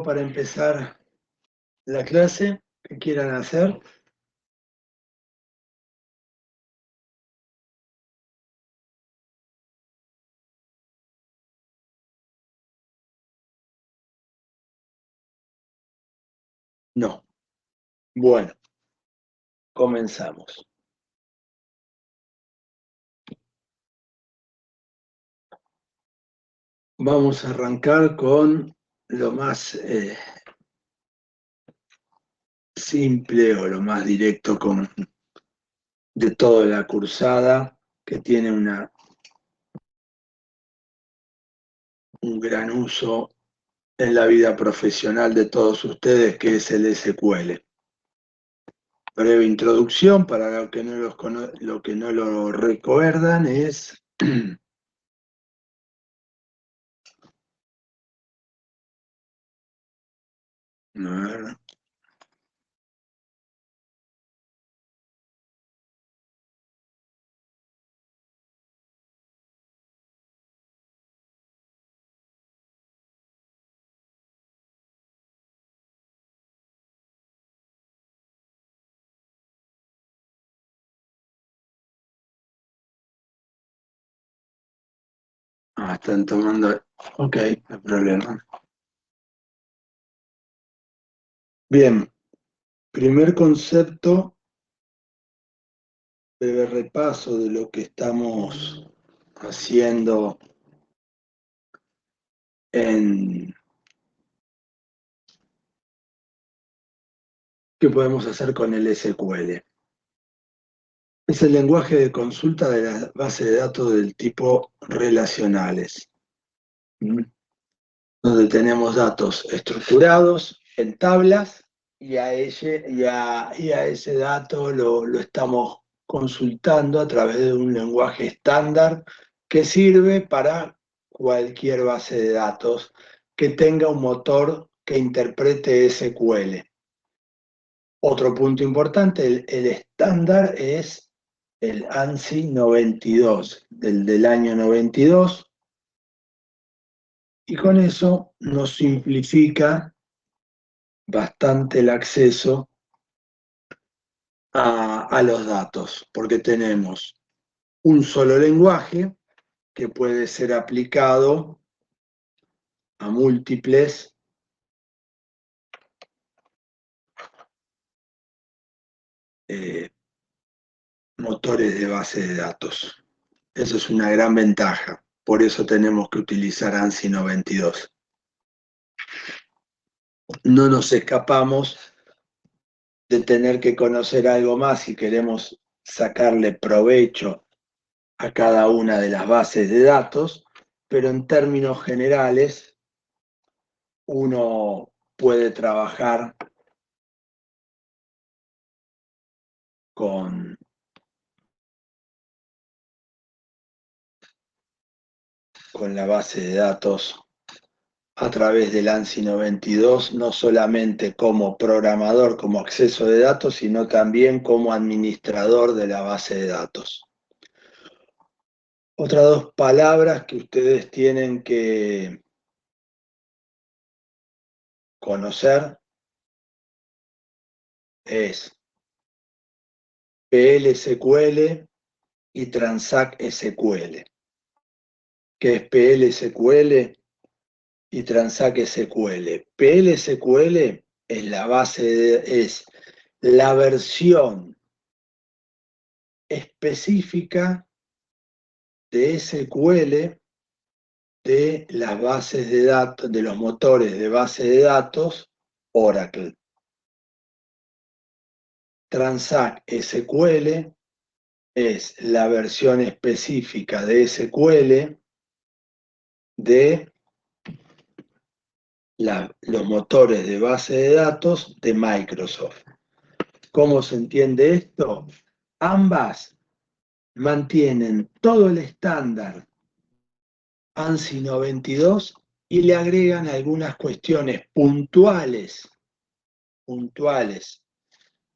Para empezar la clase, ¿qué quieran hacer? No. Bueno, comenzamos. Vamos a arrancar con lo más simple o lo más directo de toda la cursada, que tiene un gran uso en la vida profesional de todos ustedes, que es el SQL. Breve introducción para los que no lo recuerdan es a ver. Están tomando. Ok, no hay problema. Bien, primer concepto, breve repaso de lo que estamos haciendo ¿qué podemos hacer con el SQL? Es el lenguaje de consulta de la base de datos del tipo relacionales, donde tenemos datos estructurados en tablas y a ese dato lo estamos consultando a través de un lenguaje estándar que sirve para cualquier base de datos que tenga un motor que interprete SQL. Otro punto importante, el estándar es el ANSI 92, del año 92, y con eso nos simplifica bastante el acceso a los datos, porque tenemos un solo lenguaje que puede ser aplicado a múltiples motores de base de datos. Eso es una gran ventaja, por eso tenemos que utilizar ANSI 92. No nos escapamos de tener que conocer algo más si queremos sacarle provecho a cada una de las bases de datos, pero en términos generales uno puede trabajar con la base de datos a través del ANSI 92, no solamente como programador, como acceso de datos, sino también como administrador de la base de datos. Otras dos palabras que ustedes tienen que conocer es PL-SQL y Transact SQL. ¿Qué es PL-SQL y Transact SQL? PL-SQL es es la versión específica de SQL de las bases de datos, de los motores de base de datos Oracle. Transact SQL es la versión específica de SQL de los motores de base de datos de Microsoft. ¿Cómo se entiende esto? Ambas mantienen todo el estándar ANSI 92 y le agregan algunas cuestiones puntuales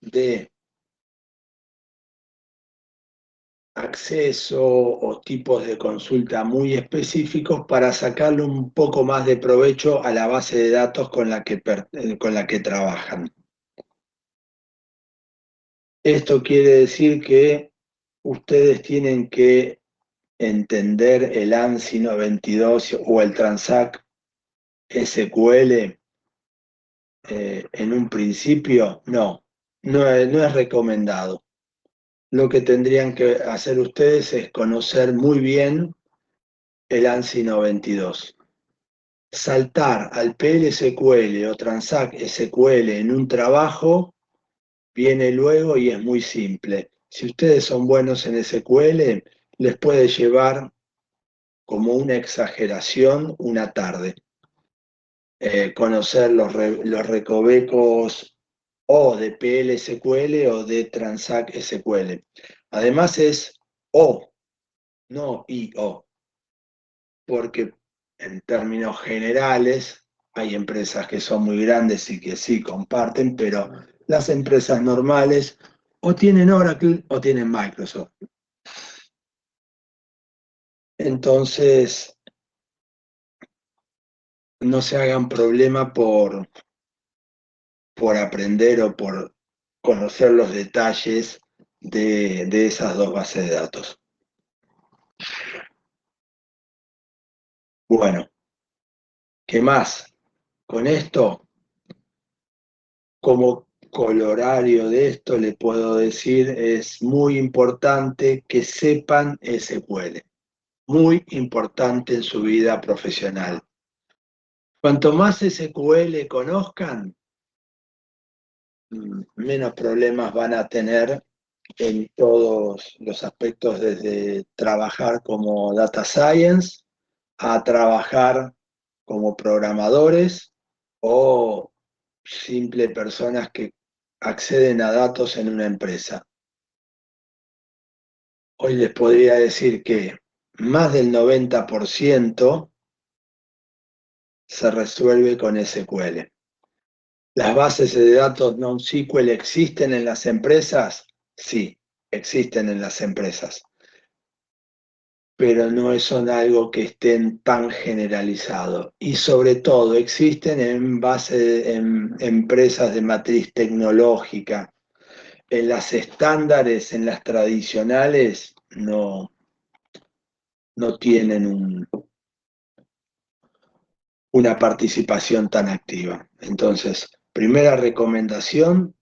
de acceso o tipos de consulta muy específicos para sacarle un poco más de provecho a la base de datos con la que trabajan. Esto quiere decir que ustedes tienen que entender el ANSI 92 o el Transact SQL en un principio, no es recomendado. Lo que tendrían que hacer ustedes es conocer muy bien el ANSI 92. Saltar al PL/SQL o Transact SQL en un trabajo viene luego y es muy simple. Si ustedes son buenos en SQL, les puede llevar como una exageración una tarde. Conocer los recovecos o de PL/SQL o de Transact SQL. Además es O, no IO, porque en términos generales hay empresas que son muy grandes y que sí comparten, pero las empresas normales o tienen Oracle o tienen Microsoft. Entonces, no se hagan problema por aprender o por conocer los detalles de esas dos bases de datos. Bueno, ¿qué más? Con esto, como colorario de esto, le puedo decir, es muy importante que sepan SQL, muy importante en su vida profesional. Cuanto más SQL conozcan, menos problemas van a tener en todos los aspectos, desde trabajar como data science a trabajar como programadores o simple personas que acceden a datos en una empresa. Hoy les podría decir que más del 90% se resuelve con SQL. ¿Las bases de datos NoSQL existen en las empresas? Sí, existen en las empresas, pero no son algo que estén tan generalizado. Y sobre todo existen en empresas de matriz tecnológica. En las estándares, en las tradicionales, no tienen una participación tan activa. Entonces, primera recomendación,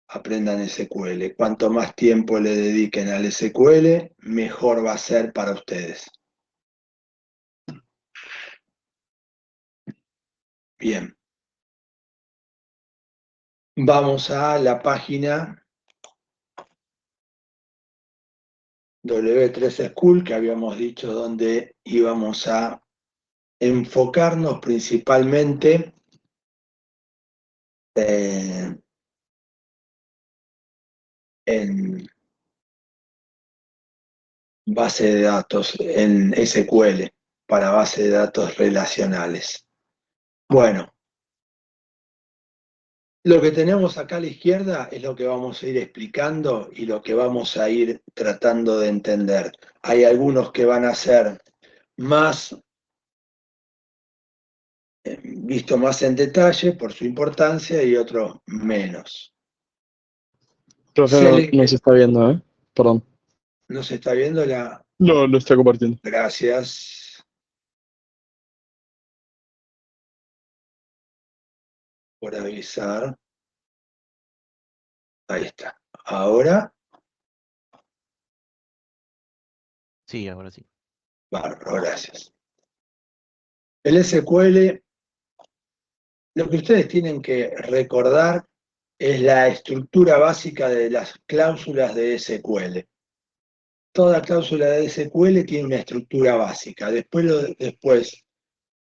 aprendan SQL. Cuanto más tiempo le dediquen al SQL, mejor va a ser para ustedes. Bien. Vamos a la página W3 School, que habíamos dicho donde íbamos a enfocarnos principalmente en base de datos, en SQL, para base de datos relacionales. Bueno, lo que tenemos acá a la izquierda es lo que vamos a ir explicando y lo que vamos a ir tratando de entender. Hay algunos que van a ser más visto más en detalle por su importancia y otros menos. Profe, no se está viendo, ¿eh? Perdón. ¿No se está viendo la...? No, lo está compartiendo. Gracias por avisar. Ahí está. Ahora, Sí, ahora sí. bárbaro, gracias. El SQL, lo que ustedes tienen que recordar es la estructura básica de las cláusulas de SQL. Toda cláusula de SQL tiene una estructura básica. Después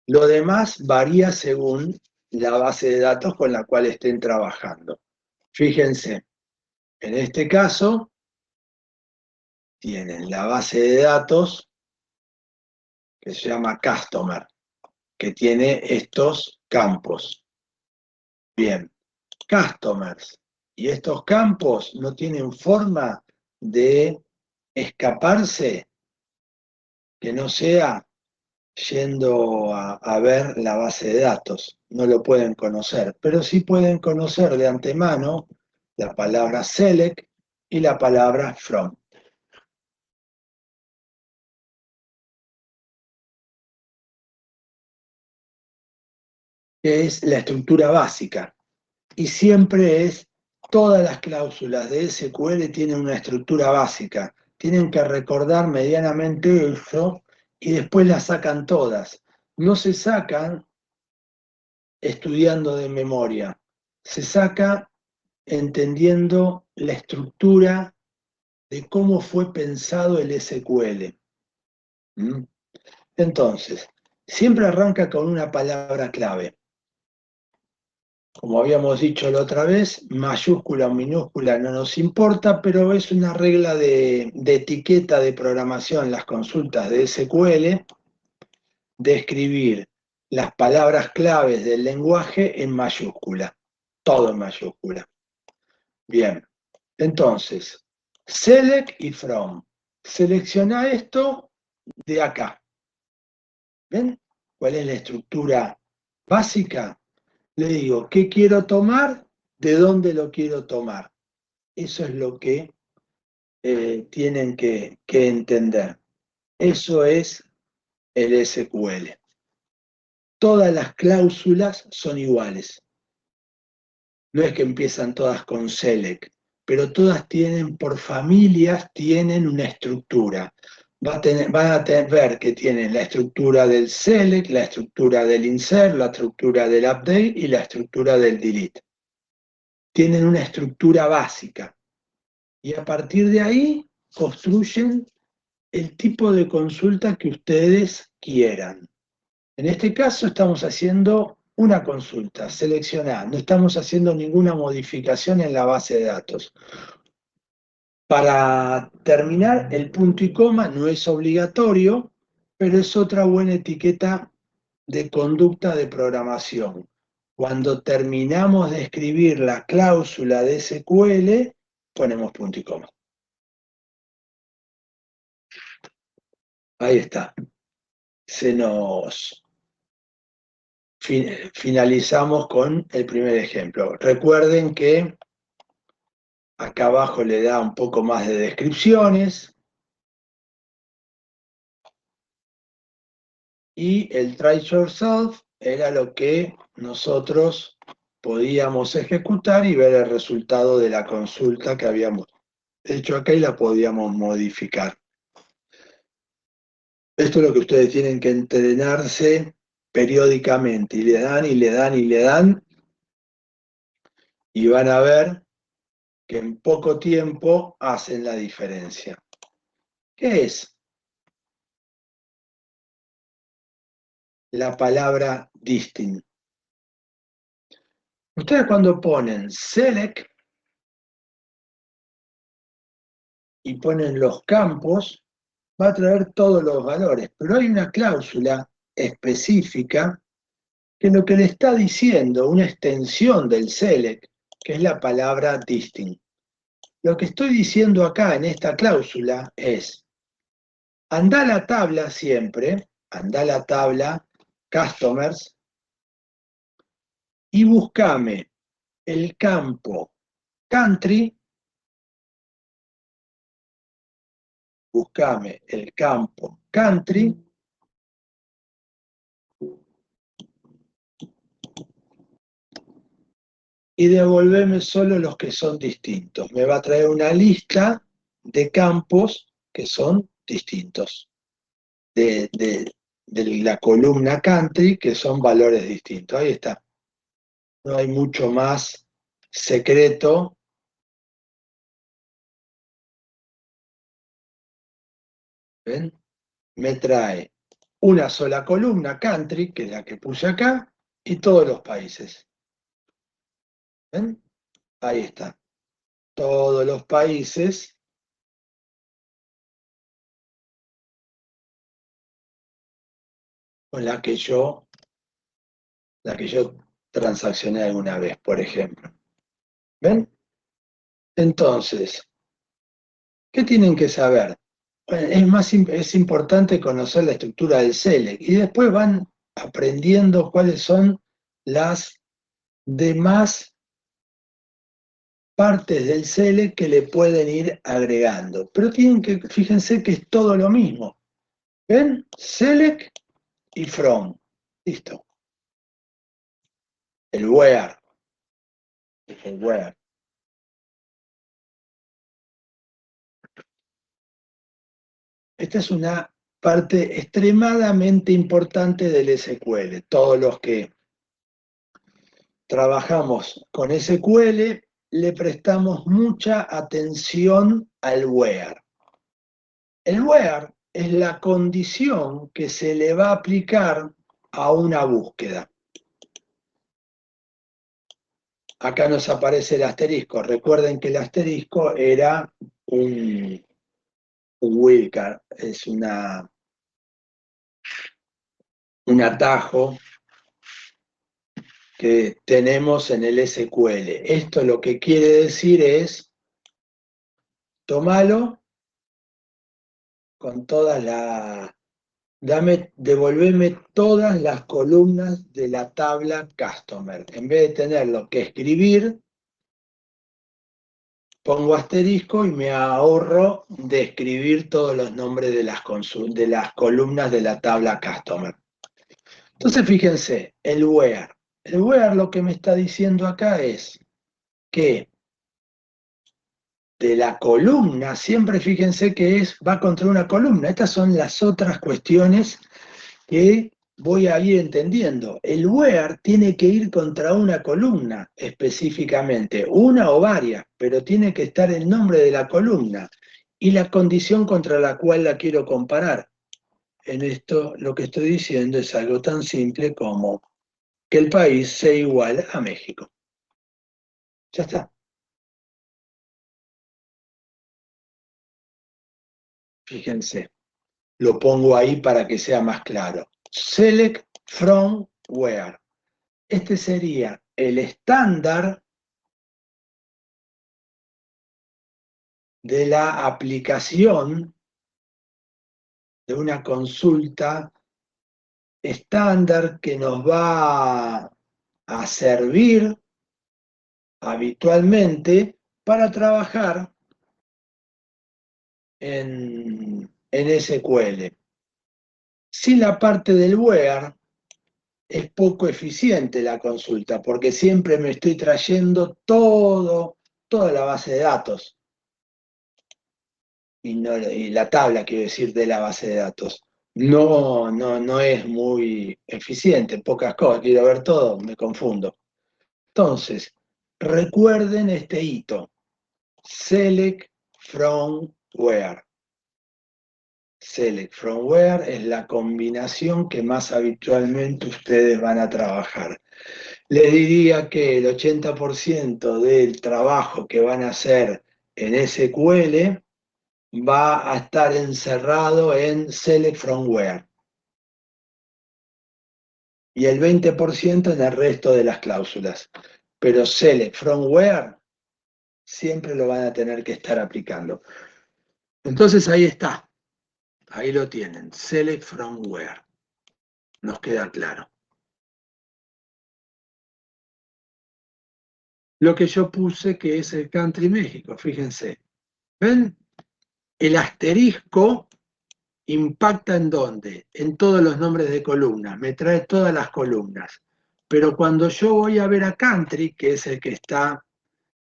lo demás varía según la base de datos con la cual estén trabajando. Fíjense, en este caso tienen la base de datos que se llama Customer, que tiene estos campos. Bien, Customers. Y estos campos no tienen forma de escaparse que no sea yendo a ver la base de datos. No lo pueden conocer, pero sí pueden conocer de antemano la palabra select y la palabra from. Que es la estructura básica. Y siempre es, todas las cláusulas de SQL tienen una estructura básica. Tienen que recordar medianamente eso y después las sacan todas. No se sacan estudiando de memoria, se saca entendiendo la estructura de cómo fue pensado el SQL. ¿Mm? Entonces, siempre arranca con una palabra clave. Como habíamos dicho la otra vez, mayúscula o minúscula no nos importa, pero es una regla de etiqueta de programación, las consultas de SQL, de escribir las palabras claves del lenguaje en mayúscula, todo en mayúscula. Bien, entonces, select y from. Selecciona esto de acá. ¿Ven cuál es la estructura básica? Le digo, ¿qué quiero tomar? ¿De dónde lo quiero tomar? Eso es lo que tienen que entender. Eso es el SQL. Todas las cláusulas son iguales. No es que empiezan todas con select, pero todas tienen, por familias, tienen una estructura. Van a ver que tienen la estructura del select, la estructura del insert, la estructura del update y la estructura del delete. Tienen una estructura básica. Y a partir de ahí construyen el tipo de consulta que ustedes quieran. En este caso estamos haciendo una consulta, seleccionar, no estamos haciendo ninguna modificación en la base de datos. Para terminar, el punto y coma no es obligatorio, pero es otra buena etiqueta de conducta de programación. Cuando terminamos de escribir la cláusula de SQL, ponemos punto y coma. Ahí está. Finalizamos con el primer ejemplo. Recuerden que acá abajo le da un poco más de descripciones y el try yourself era lo que nosotros podíamos ejecutar y ver el resultado de la consulta que habíamos hecho acá y la podíamos modificar. Esto es lo que ustedes tienen que entrenarse periódicamente y le dan y le dan y le dan y van a ver que en poco tiempo hacen la diferencia. ¿Qué es la palabra distinct? Ustedes cuando ponen select y ponen los campos, va a traer todos los valores, pero hay una cláusula específica que lo que le está diciendo, una extensión del select, que es la palabra distinct. Lo que estoy diciendo acá en esta cláusula es, anda a la tabla siempre, anda a la tabla customers y búscame el campo country, buscame el campo country y devolveme solo los que son distintos. Me va a traer una lista de campos que son distintos, de la columna country, que son valores distintos. Ahí está. No hay mucho más secreto. ¿Ven? Me trae una sola columna country, que es la que puse acá, y todos los países. ¿Ven? Ahí está. Todos los países con la que yo transaccioné alguna vez, por ejemplo. ¿Ven? Entonces, ¿Qué tienen que saber? Bueno, es importante conocer la estructura del select y después van aprendiendo cuáles son las demás partes del select que le pueden ir agregando. Pero fíjense que es todo lo mismo. ¿Ven? Select y from. Listo. El where. El where. Esta es una parte extremadamente importante del SQL. Todos los que trabajamos con SQL le prestamos mucha atención al where. El where es la condición que se le va a aplicar a una búsqueda. Acá nos aparece el asterisco. Recuerden que el asterisco era un wildcard, es un atajo que tenemos en el SQL. Esto lo que quiere decir es, tómalo con todas las, devolveme todas las columnas de la tabla Customer. En vez de tenerlo que escribir, pongo asterisco y me ahorro de escribir todos los nombres de las columnas de la tabla Customer. Entonces fíjense, el where. El where lo que me está diciendo acá es que de la columna, siempre fíjense que va contra una columna. Estas son las otras cuestiones que voy a ir entendiendo. El where tiene que ir contra una columna específicamente, una o varias, pero tiene que estar el nombre de la columna y la condición contra la cual la quiero comparar. En esto lo que estoy diciendo es algo tan simple como que el país sea igual a México. Ya está. Fíjense, lo pongo ahí para que sea más claro. Select from where. Este sería el estándar de la aplicación de una consulta estándar que nos va a servir habitualmente para trabajar en SQL. Si la parte del where es poco eficiente la consulta, porque siempre me estoy trayendo toda la base de datos. Y la tabla, quiero decir, de la base de datos. No es muy eficiente, pocas cosas, quiero ver todo, me confundo. Entonces, recuerden este hito. Select from where. Select from where es la combinación que más habitualmente ustedes van a trabajar. Les diría que el 80% del trabajo que van a hacer en SQL va a estar encerrado en select from where. Y el 20% en el resto de las cláusulas. Pero select from where siempre lo van a tener que estar aplicando. Entonces ahí está. Ahí lo tienen. Select from where. Nos queda claro. Lo que yo puse que es el country México, fíjense. ¿Ven? El asterisco impacta ¿en dónde? En todos los nombres de columnas, me trae todas las columnas. Pero cuando yo voy a ver a country, que es el que está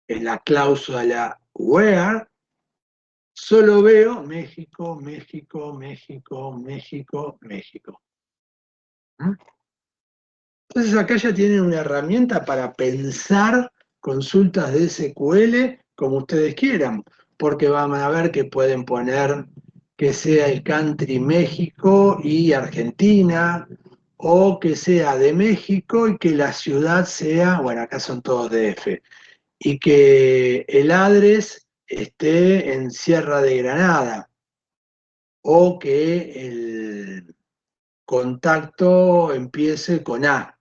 en la cláusula where, solo veo México, México, México, México, México. Entonces acá ya tienen una herramienta para pensar consultas de SQL como ustedes quieran, porque van a ver que pueden poner que sea el country México y Argentina, o que sea de México y que la ciudad sea, bueno, acá son todos DF, y que el address esté en Sierra de Granada, o que el contacto empiece con A,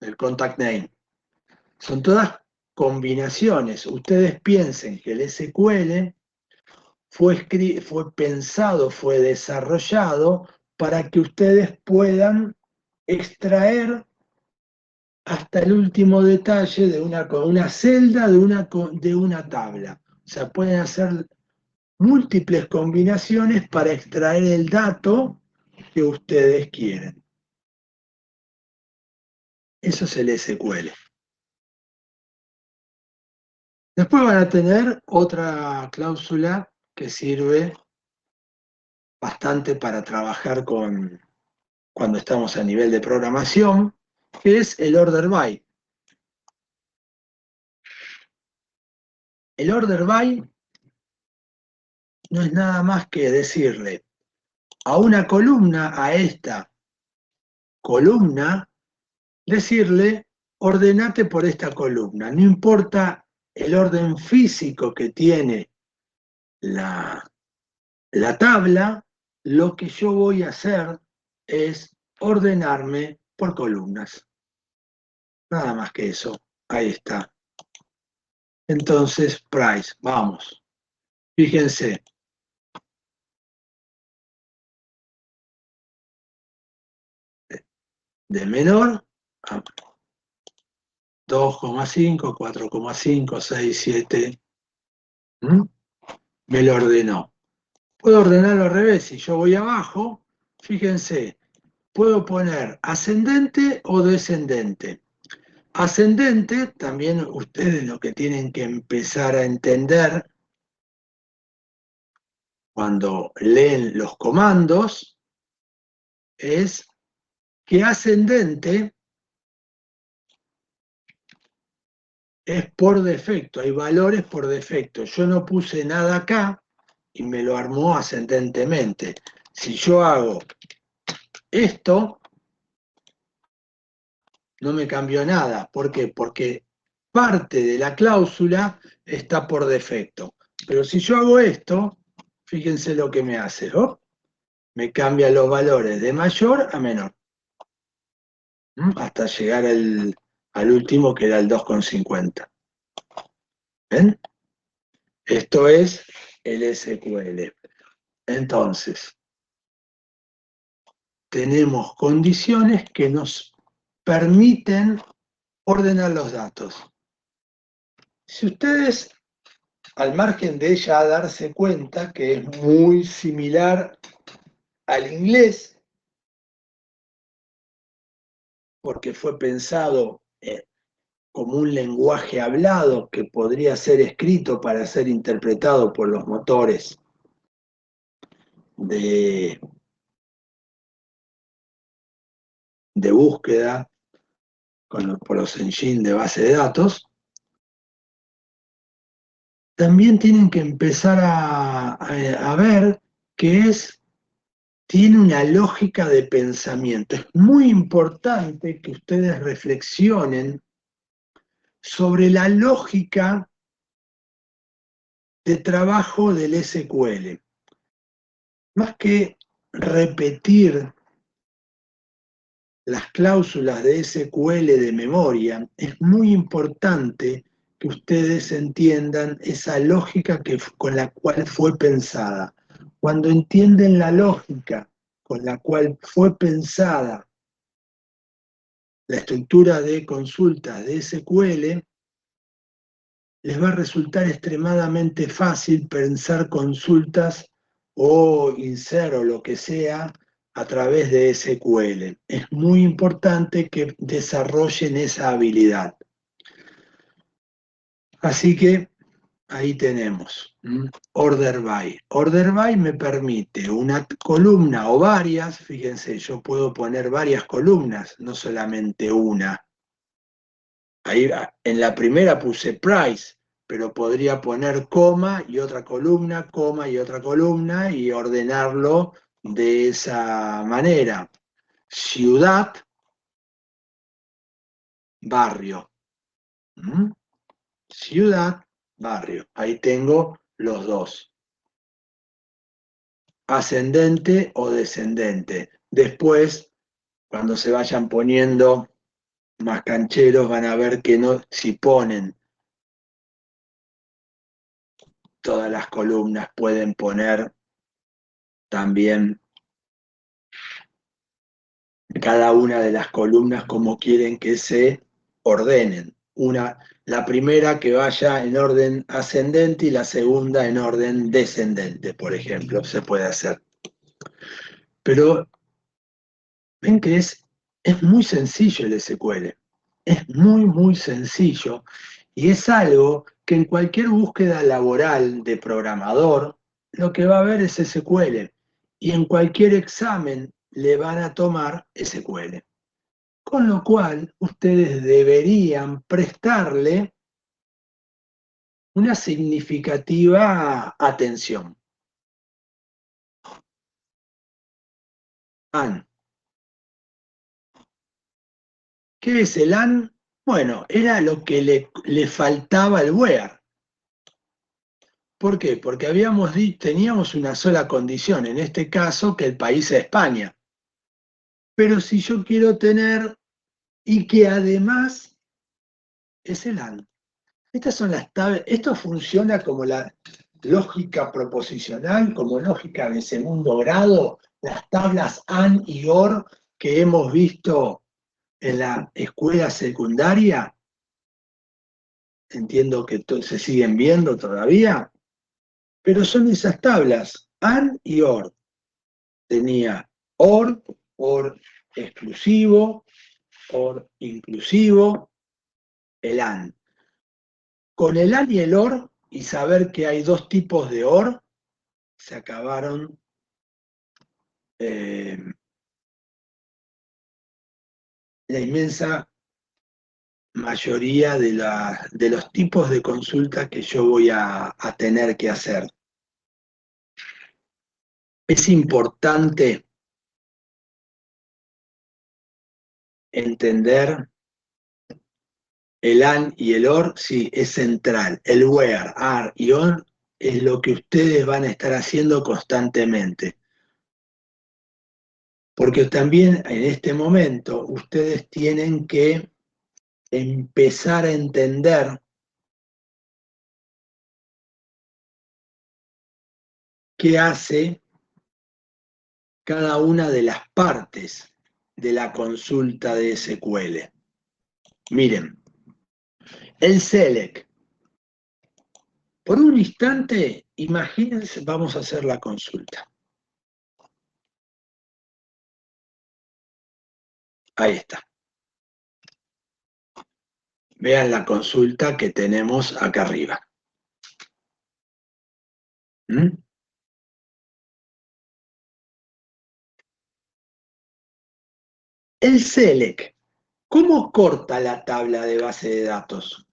el contact name. Son todas combinaciones. Ustedes piensen que el SQL fue pensado, fue desarrollado para que ustedes puedan extraer hasta el último detalle de una celda de una tabla. O sea, pueden hacer múltiples combinaciones para extraer el dato que ustedes quieren. Eso es el SQL. Después van a tener otra cláusula que sirve bastante para trabajar cuando estamos a nivel de programación, que es el order by. El order by no es nada más que decirle a una columna, a esta columna, decirle, ordenate por esta columna. No importa el orden físico que tiene la tabla, lo que yo voy a hacer es ordenarme por columnas. Nada más que eso. Ahí está. Entonces, price, vamos. Fíjense. De menor a 2,5, 4,5, 6, 7. Me lo ordenó. Puedo ordenarlo al revés. Si yo voy abajo, fíjense, puedo poner ascendente o descendente. Ascendente, también ustedes lo que tienen que empezar a entender cuando leen los comandos es que ascendente es por defecto, hay valores por defecto. Yo no puse nada acá y me lo armó ascendentemente. Si yo hago esto, no me cambió nada. ¿Por qué? Porque parte de la cláusula está por defecto. Pero si yo hago esto, fíjense lo que me hace. ¿Oh? Me cambia los valores de mayor a menor. Hasta llegar al último que era el 2,50. ¿Ven? Esto es el SQL. Entonces, tenemos condiciones que nos permiten ordenar los datos. Si ustedes, al margen de ya darse cuenta que es muy similar al inglés, porque fue pensado como un lenguaje hablado que podría ser escrito para ser interpretado por los motores de búsqueda, por los engines de base de datos, también tienen que empezar a ver que tiene una lógica de pensamiento. Es muy importante que ustedes reflexionen sobre la lógica de trabajo del SQL. Más que repetir las cláusulas de SQL de memoria, es muy importante que ustedes entiendan esa lógica con la cual fue pensada. Cuando entienden la lógica con la cual fue pensada la estructura de consultas de SQL, les va a resultar extremadamente fácil pensar consultas o insert o lo que sea a través de SQL. Es muy importante que desarrollen esa habilidad. Así que ahí tenemos order by. Order by me permite una columna o varias, fíjense, yo puedo poner varias columnas, no solamente una. Ahí en la primera puse price, pero podría poner coma y otra columna, coma y otra columna y ordenarlo de esa manera. Ciudad, barrio. Ciudad, barrio. Ahí tengo los dos. Ascendente o descendente. Después, cuando se vayan poniendo más cancheros, van a ver que no, si ponen todas las columnas pueden poner también cada una de las columnas como quieren que se ordenen. La primera que vaya en orden ascendente y la segunda en orden descendente, por ejemplo, se puede hacer. Pero ven que es muy sencillo el SQL. Es muy, muy sencillo. Y es algo que en cualquier búsqueda laboral de programador, lo que va a ver es SQL. Y en cualquier examen le van a tomar SQL. Con lo cual, ustedes deberían prestarle una significativa atención. AND. ¿Qué es el AND? Bueno, era lo que le faltaba al WHERE. ¿Por qué? Porque teníamos una sola condición, en este caso que el país es España. Pero si yo quiero tener, y que además es el AND. Estas son las tablas, esto funciona como la lógica proposicional, como lógica de segundo grado, las tablas AND y OR que hemos visto en la escuela secundaria. Entiendo que se siguen viendo todavía, pero son esas tablas, AND y OR. Tenía OR exclusivo, OR inclusivo, el AND. Con el AND y el OR, y saber que hay dos tipos de OR, se acabaron la inmensa mayoría de los tipos de consulta que yo voy a tener que hacer. Es importante entender el AND y el OR, sí, es central. El WHERE, AR y OR es lo que ustedes van a estar haciendo constantemente. Porque también en este momento ustedes tienen que empezar a entender qué hace cada una de las partes de la consulta de SQL. Miren, el select. Por un instante, imagínense, vamos a hacer la consulta. Ahí está. Vean la consulta que tenemos acá arriba. ¿Mm? El select, ¿cómo corta la tabla de base de datos?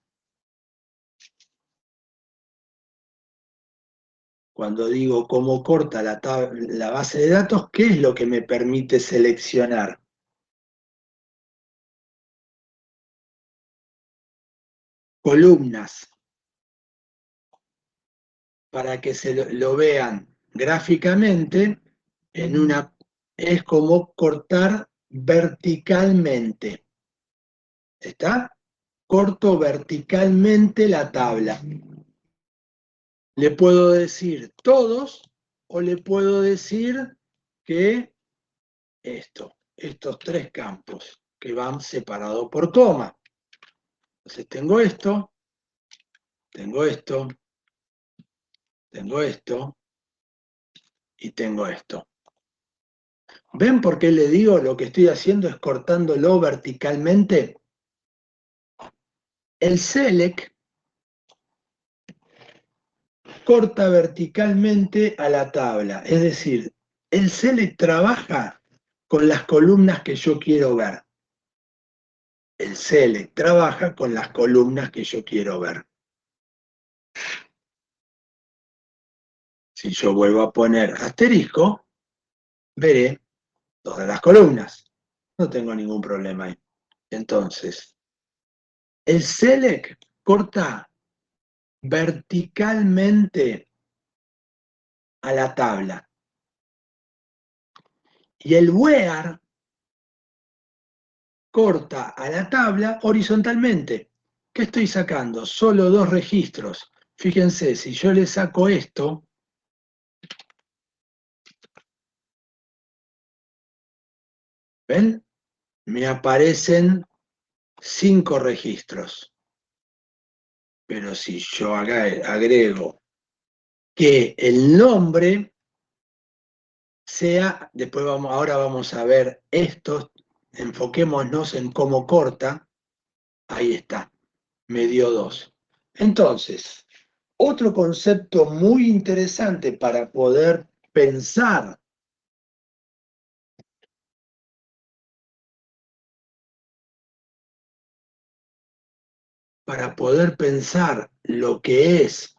Cuando digo cómo corta la base de datos, ¿qué es lo que me permite seleccionar? Columnas. Para que se lo vean gráficamente, es como cortar verticalmente. ¿Está? Corto verticalmente la tabla. Le puedo decir todos o le puedo decir que estos tres campos que van separados por coma. Entonces tengo esto, tengo esto, tengo esto y tengo esto. ¿Ven por qué le digo lo que estoy haciendo es cortándolo verticalmente? El select corta verticalmente a la tabla, es decir, el select trabaja con las columnas que yo quiero ver. El select trabaja con las columnas que yo quiero ver. Si yo vuelvo a poner asterisco, veré todas las columnas. No tengo ningún problema ahí. Entonces, el select corta verticalmente a la tabla. Y el WHERE corta a la tabla horizontalmente. ¿Qué estoy sacando? Solo dos registros, Fíjense, si yo le saco esto, ¿ven? Me aparecen 5 registros. Pero si yo acá agrego que el nombre sea, después ahora vamos a ver esto, enfoquémonos en cómo corta, ahí está, me dio 2. Entonces, otro concepto muy interesante para poder pensar lo que es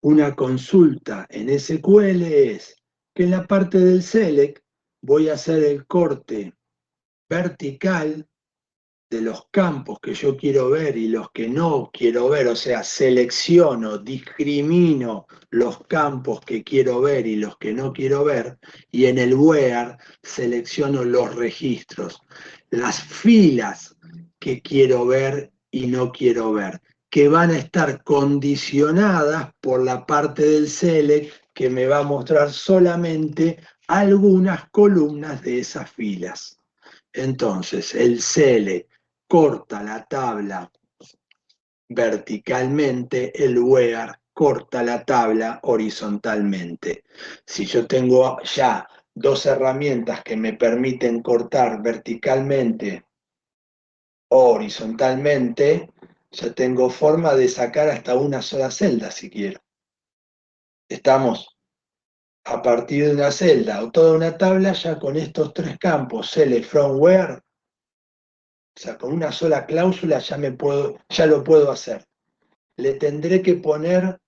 una consulta en SQL es que en la parte del select voy a hacer el corte vertical de los campos que yo quiero ver y los que no quiero ver, o sea, selecciono, discrimino los campos que quiero ver y los que no quiero ver, y en el where selecciono los registros, las filas que quiero ver y no quiero ver, que van a estar condicionadas por la parte del select que me va a mostrar solamente algunas columnas de esas filas. Entonces, el select corta la tabla verticalmente, el where corta la tabla horizontalmente. Si yo tengo ya 2 herramientas que me permiten cortar verticalmente o horizontalmente, ya tengo forma de sacar hasta una sola celda si quiero. Estamos a partir de una celda o toda una tabla ya con estos 3 campos, select, from, where. O sea, con una sola cláusula ya lo puedo hacer. Le tendré que poner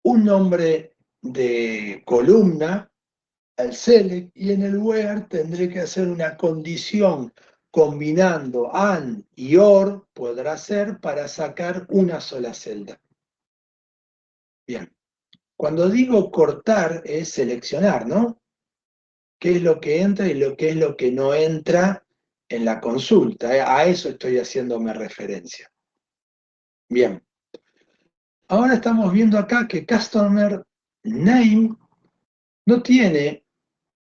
un nombre de columna al select y en el where tendré que hacer una condición combinando and y or, podrá ser para sacar una sola celda. Bien. Cuando digo cortar es seleccionar, ¿no? ¿Qué es lo que entra y qué es lo que no entra en la consulta? A eso estoy haciéndome referencia. Bien. Ahora estamos viendo acá que Customer Name no tiene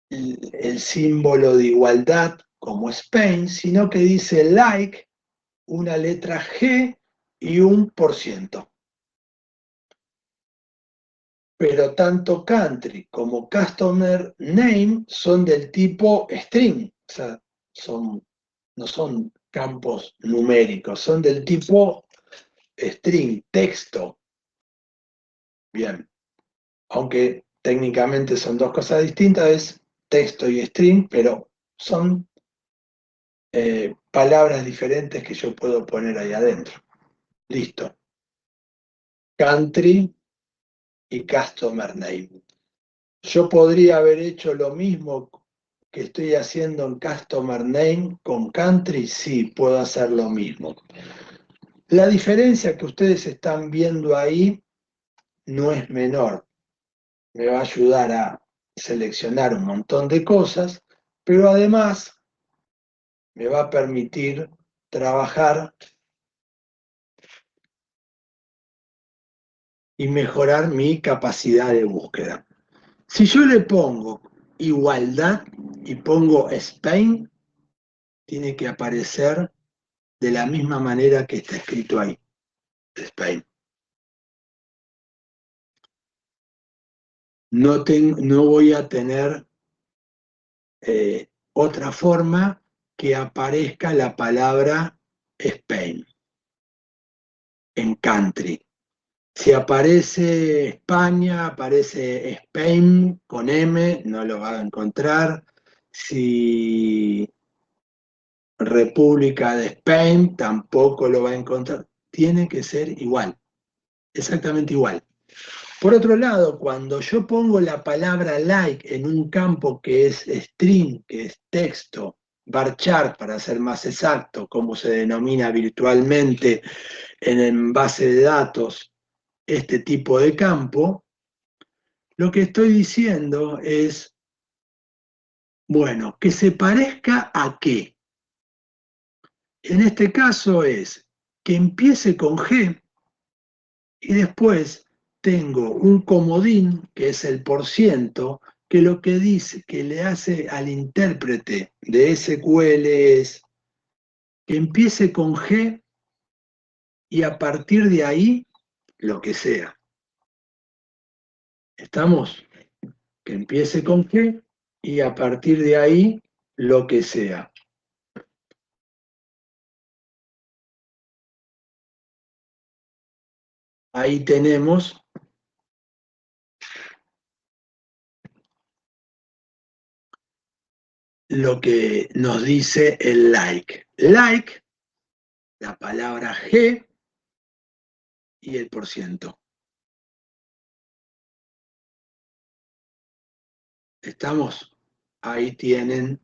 el símbolo de igualdad como Spain, sino que dice like, una letra G y un %. Pero tanto country como customer name son del tipo string, o sea, no son campos numéricos, son del tipo string, texto. Bien, aunque técnicamente son 2 cosas distintas, es texto y string, pero son palabras diferentes que yo puedo poner ahí adentro. Listo. Country y customer name. Yo podría haber hecho lo mismo que estoy haciendo en customer name con country, sí, puedo hacer lo mismo. La diferencia que ustedes están viendo ahí no es menor. Me va a ayudar a seleccionar un montón de cosas, pero además me va a permitir trabajar y mejorar mi capacidad de búsqueda. Si yo le pongo igualdad y pongo Spain, tiene que aparecer de la misma manera que está escrito ahí, Spain. No voy a tener otra forma que aparezca la palabra Spain en country. Si aparece España, aparece Spain con M, no lo va a encontrar. Si República de Spain, tampoco lo va a encontrar. Tiene que ser igual, exactamente igual. Por otro lado, cuando yo pongo la palabra like en un campo que es string, que es texto, varchar para ser más exacto, como se denomina virtualmente en base de datos este tipo de campo, lo que estoy diciendo es, bueno, que se parezca a qué. En este caso es que empiece con G y después tengo un comodín, que es el %, que lo que dice, que le hace al intérprete de SQL es que empiece con G y a partir de ahí, lo que sea. ¿Estamos? Que empiece con G y a partir de ahí, lo que sea. Ahí tenemos lo que nos dice el like. Like, la palabra G y el %. ¿Estamos? Ahí tienen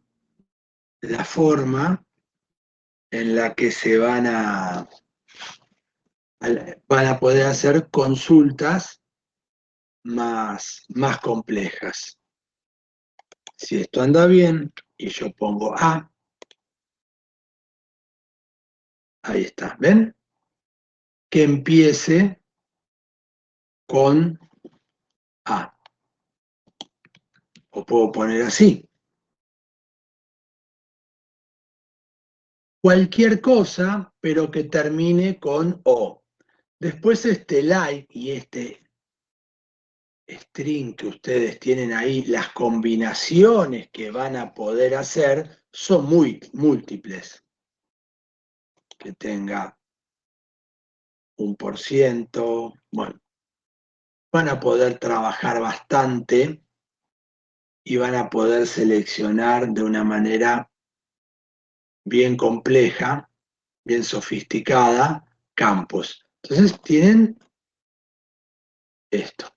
la forma en la que se van a poder hacer consultas más complejas. Si esto anda bien y yo pongo A, ahí está, ¿ven? Que empiece con A. O puedo poner así. Cualquier cosa, pero que termine con O. Después este like y este string que ustedes tienen ahí, las combinaciones que van a poder hacer son muy múltiples. Que tenga un %, bueno, van a poder trabajar bastante y van a poder seleccionar de una manera bien compleja, bien sofisticada, campos. Entonces tienen esto.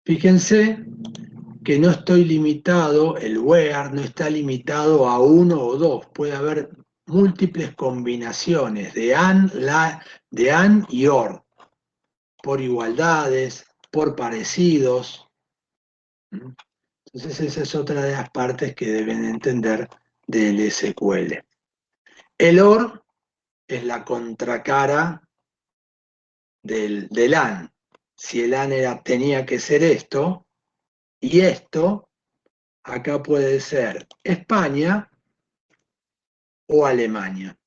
Fíjense que no estoy limitado, el where no está limitado a 1 o 2, puede haber múltiples combinaciones de AND y OR, por igualdades, por parecidos. Entonces esa es otra de las partes que deben entender del SQL. El OR es la contracara del AND. Si el AND tenía que ser esto, y esto, acá puede ser España o Alemania.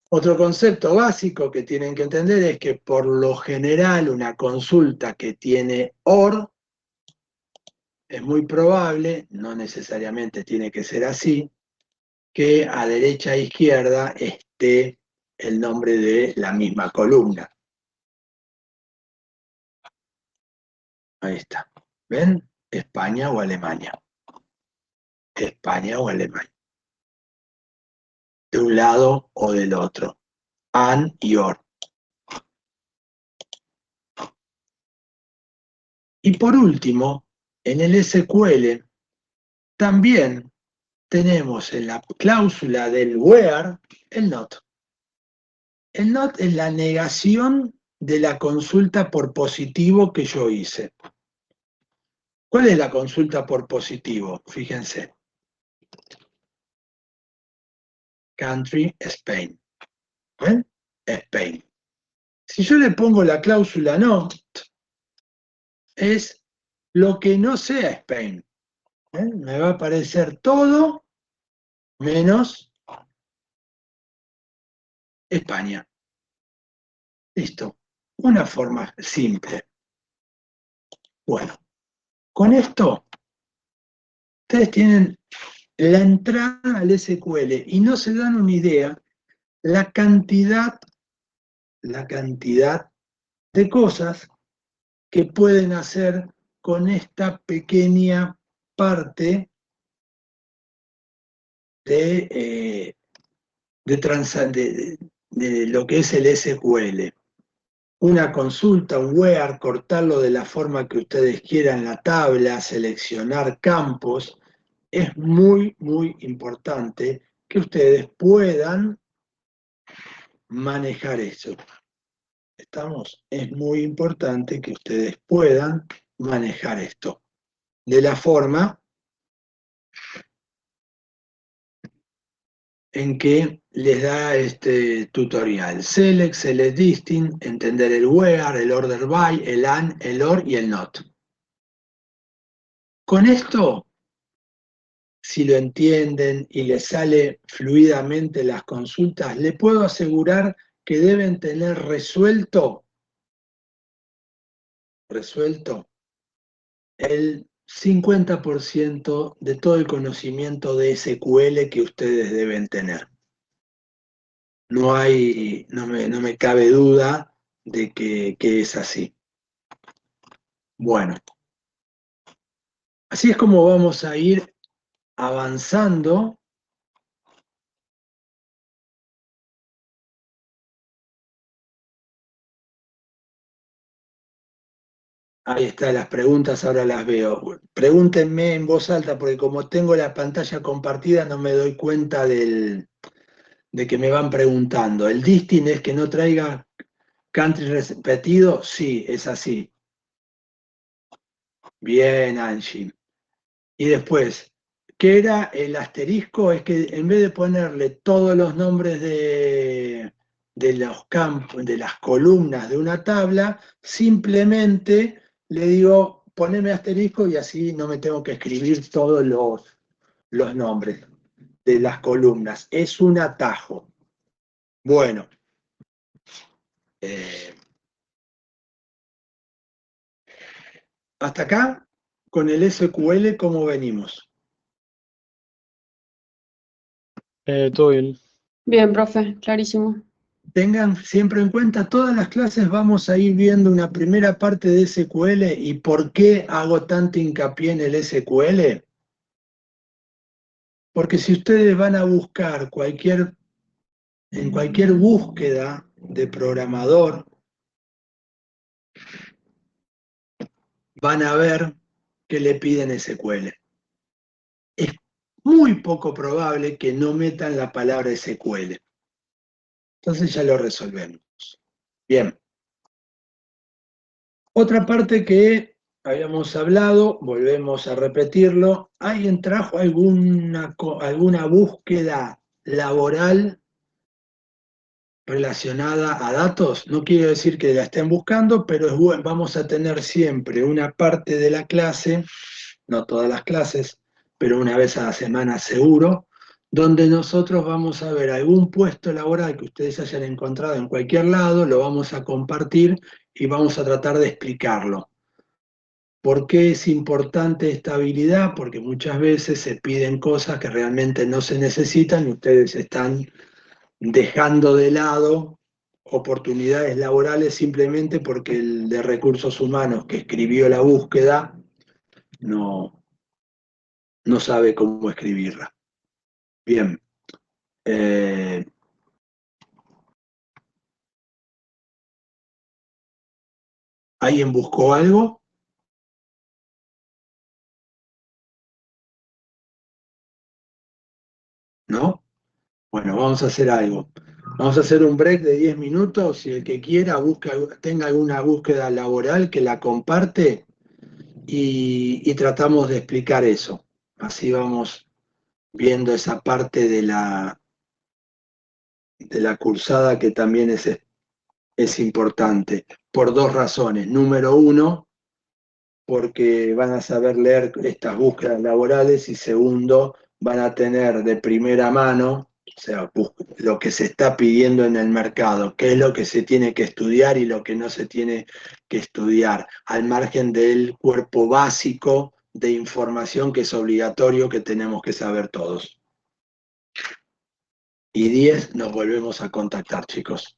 Otro concepto básico que tienen que entender es que por lo general una consulta que tiene OR es muy probable, no necesariamente tiene que ser así, que a derecha e izquierda esté el nombre de la misma columna. Ahí está. ¿Ven? España o Alemania. España o Alemania. De un lado o del otro. AND y OR. Y por último, en el SQL también tenemos en la cláusula del where el not. El not es la negación de la consulta por positivo que yo hice. ¿Cuál es la consulta por positivo? Fíjense. Country, Spain. ¿Ven? Spain. Si yo le pongo la cláusula not, es lo que no sea Spain. Me va a aparecer todo menos España. Listo. Una forma simple. Bueno, con esto, ustedes tienen la entrada al SQL y no se dan una idea la cantidad de cosas que pueden hacer con esta pequeña parte de lo que es el SQL. Una consulta, un where, cortarlo de la forma que ustedes quieran en la tabla, seleccionar campos, es muy, muy importante que ustedes puedan manejar eso. ¿Estamos? Es muy importante que ustedes puedan manejar esto de la forma en que les da este tutorial. Select, select distinct, entender el where, el order by, el and, el or y el not. Con esto, si lo entienden y les sale fluidamente las consultas, le puedo asegurar que deben tener resuelto el 50% de todo el conocimiento de SQL que ustedes deben tener. No me cabe duda de que es así. Bueno, así es como vamos a ir avanzando. Ahí están las preguntas, ahora las veo. Pregúntenme en voz alta, porque como tengo la pantalla compartida, no me doy cuenta de que me van preguntando. ¿El distinct es que no traiga country repetido? Sí, es así. Bien, Angie. Y después, ¿qué era el asterisco? Es que en vez de ponerle todos los nombres de los campos, de las columnas de una tabla, simplemente le digo, poneme asterisco y así no me tengo que escribir todos los nombres de las columnas. Es un atajo. Bueno, eh, hasta acá, con el SQL, ¿cómo venimos? Todo bien. Bien, profe, clarísimo. Tengan siempre en cuenta, todas las clases vamos a ir viendo una primera parte de SQL y por qué hago tanto hincapié en el SQL. Porque si ustedes van a buscar en cualquier búsqueda de programador, van a ver que le piden SQL. Es muy poco probable que no metan la palabra SQL. Entonces ya lo resolvemos. Bien. Otra parte que habíamos hablado, volvemos a repetirlo, ¿alguien trajo alguna búsqueda laboral relacionada a datos? No quiero decir que la estén buscando, pero es bueno, vamos a tener siempre una parte de la clase, no todas las clases, pero una vez a la semana seguro, donde nosotros vamos a ver algún puesto laboral que ustedes hayan encontrado en cualquier lado, lo vamos a compartir y vamos a tratar de explicarlo. ¿Por qué es importante esta habilidad? Porque muchas veces se piden cosas que realmente no se necesitan y ustedes están dejando de lado oportunidades laborales simplemente porque el de recursos humanos que escribió la búsqueda no, no sabe cómo escribirla. Bien. ¿Alguien buscó algo? ¿No? Bueno, vamos a hacer algo. Vamos a hacer un break de 10 minutos y el que quiera tenga alguna búsqueda laboral que la comparte y tratamos de explicar eso. Así vamos viendo esa parte de la cursada que también es importante, por dos razones. Número uno, porque van a saber leer estas búsquedas laborales y segundo, van a tener de primera mano, o sea, lo que se está pidiendo en el mercado, qué es lo que se tiene que estudiar y lo que no se tiene que estudiar, al margen del cuerpo básico de información que es obligatorio que tenemos que saber todos. Y 10 nos volvemos a contactar, chicos.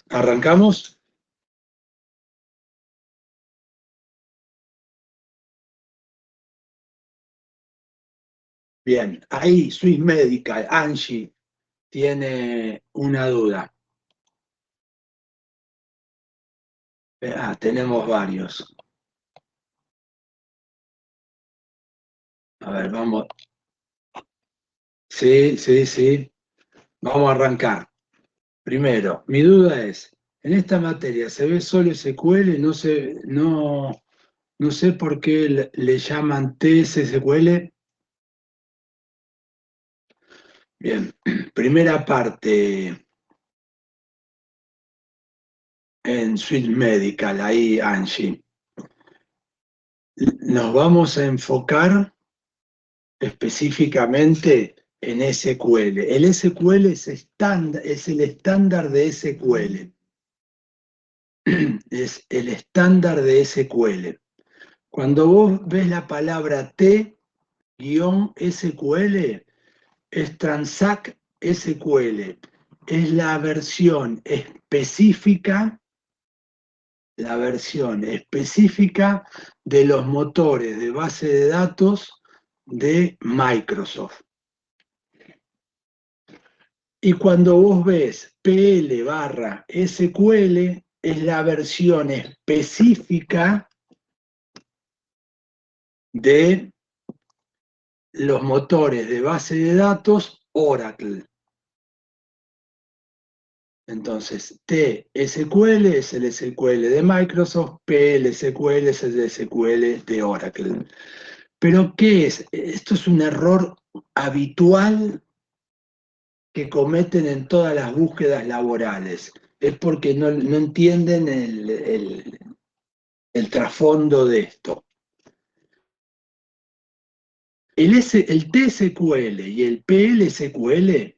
¿Arrancamos? Bien, ahí Swiss Medical, Angie, tiene una duda. Tenemos varios. A ver, vamos. Sí. Vamos a arrancar. Primero, mi duda es, en esta materia se ve solo SQL, no sé por qué le llaman TSSQL. Bien, primera parte en Swiss Medical, ahí Angie. Nos vamos a enfocar específicamente en SQL. El SQL es el estándar de SQL. Es el estándar de SQL. Cuando vos ves la palabra T-SQL, es Transact SQL. Es la versión específica de los motores de base de datos de Microsoft. Y cuando vos ves PL/SQL, es la versión específica de los motores de base de datos Oracle. Entonces, TSQL es el SQL de Microsoft, PL/SQL es el SQL de Oracle. Pero, ¿qué es? Esto es un error habitual que cometen en todas las búsquedas laborales. Es porque no entienden el trasfondo de esto. El TSQL y el PL/SQL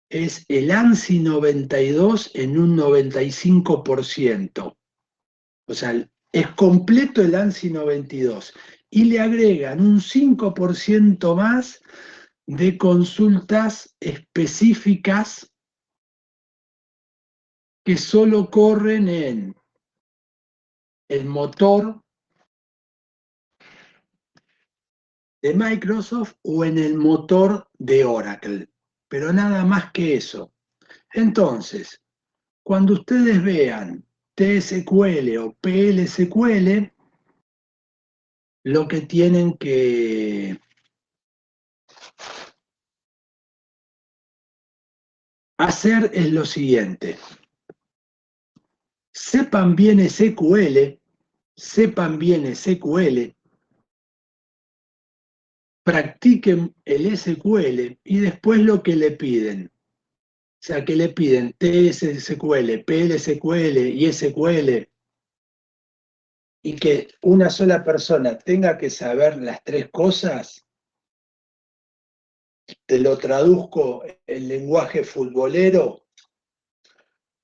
es el ANSI 92 en un 95%. O sea, es completo el ANSI 92. Y le agregan un 5% más de consultas específicas que solo corren en el motor de Microsoft o en el motor de Oracle. Pero nada más que eso. Entonces, cuando ustedes vean TSQL o PL/SQL, lo que tienen que hacer es lo siguiente. Sepan bien SQL, practiquen el SQL y después lo que le piden. O sea, que le piden TSSQL, PL/SQL y SQL, y que una sola persona tenga que saber las tres cosas. Te lo traduzco en lenguaje futbolero,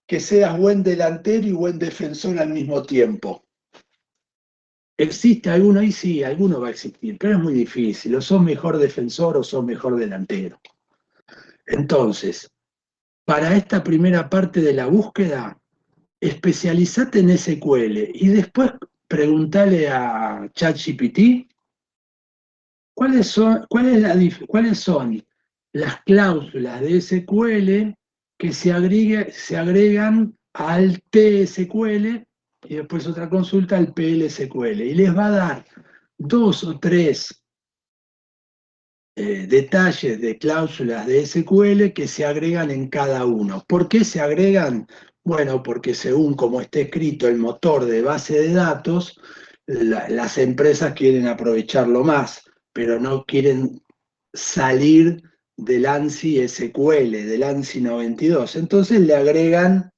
que seas buen delantero y buen defensor al mismo tiempo. ¿Existe alguno? Ahí sí, alguno va a existir, pero es muy difícil. O sos mejor defensor o sos mejor delantero. Entonces, para esta primera parte de la búsqueda, especializate en SQL y después preguntale a ChatGPT cuáles son las cláusulas de SQL que se agregan al TSQL y después otra consulta al PL/SQL. Y les va a dar 2 o 3 detalles de cláusulas de SQL que se agregan en cada uno. ¿Por qué se agregan? Bueno, porque según como está escrito el motor de base de datos, las empresas quieren aprovecharlo más, pero no quieren salir del ANSI SQL, del ANSI 92. Entonces le agregan